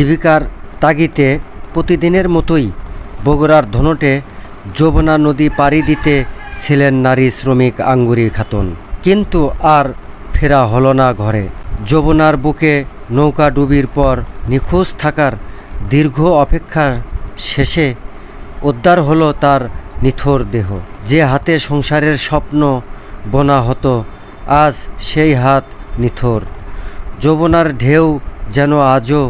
জীবিকার তাগিদে প্রতিদিনের মতোই বগুড়ার ধনটে যমুনা নদী পাড়ি দিতে ছিলেন নারী শ্রমিক আঙ্গুরি খাতুন। কিন্তু আর ফেরা হলো না ঘরে। যমুনার বুকে নৌকা ডুবির পর নিখোঁজ থাকার দীর্ঘ অপেক্ষার শেষে উদ্ধার হলো তার নিথর দেহ। যে হাতে সংসারের স্বপ্ন বোনা হতো, আজ সেই হাত নিথর। যমুনার ঢেউ যেন আজও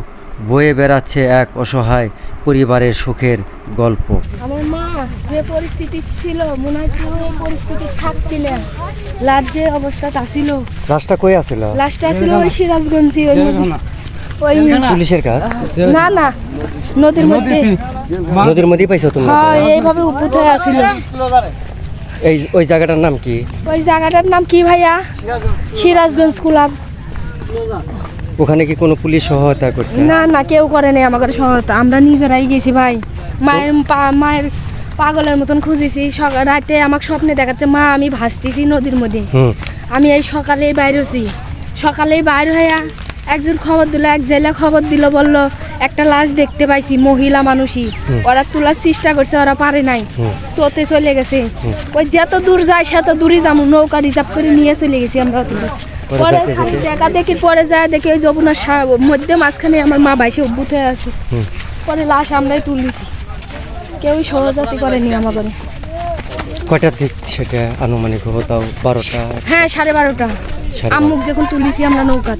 বয়ে বেড়াচ্ছে এক অসহায় পরিবারের সুখের গল্প। আমার মা যে পরিস্থিতি ছিল, মনে হয় কেউ এই পরিস্থিতি থাকতি না। লাশ যে অবস্থাটা ছিল, লাশটা কই আছিল? লাশটা ছিল ওই সিরাজগঞ্জে, ওই পুলিশের কাজ? না না, নদীর মধ্যে। নদীর মধ্যে পাইছো তুমি? হ্যাঁ, এইভাবে উপর হয়ে আছিল। ওই জায়গাটার নাম কি? ওই জায়গাটার নাম কি ভাইয়া? সিরাজগঞ্জ ক্লাব। ওখানে কি কোনো পুলিশ সহায়তা করছে? না না, কেউ করে নাই আমাদের সহায়তা, আমরা নিজেরাই গেছি ভাই। মায়ের পাগলের মতন খুঁজেছি। রাতে আমাকে স্বপ্নে দেখাচ্ছে মা আমি ভাসতেছি নদীর মধ্যে। আমি এই সকালেই বাইর হয়েছি। সকালেই বাইর হইয়া একজন খবর দিল, এক জেলে খবর দিল, বলল একটা লাশ দেখতে পাইছি, মহিলা মানুষই। ওরা তোলার চেষ্টা করছে, ওরা পারে নাই, সোতে চলে গেছে। ওই যত দূর যায় সে তো দূরই যাবো, নৌকা রিজার্ভ করে নিয়ে চলে গেছি আমরা। পরে দেখা দেখির পরে যায় দেখি ওই যমুনার মধ্যে মাঝখানে আমার মা ভাইসে উঠে আছে। পরে লাশ আমরাই তুলেছি, কেউই সহযাত্রী করেনি আমাদের। কয়টার দিক সেটা আনুমানিক হবো? তাও 12টা? হ্যাঁ, 12:30। আম্মুক যখন তুলেছি আমরা নৌকা।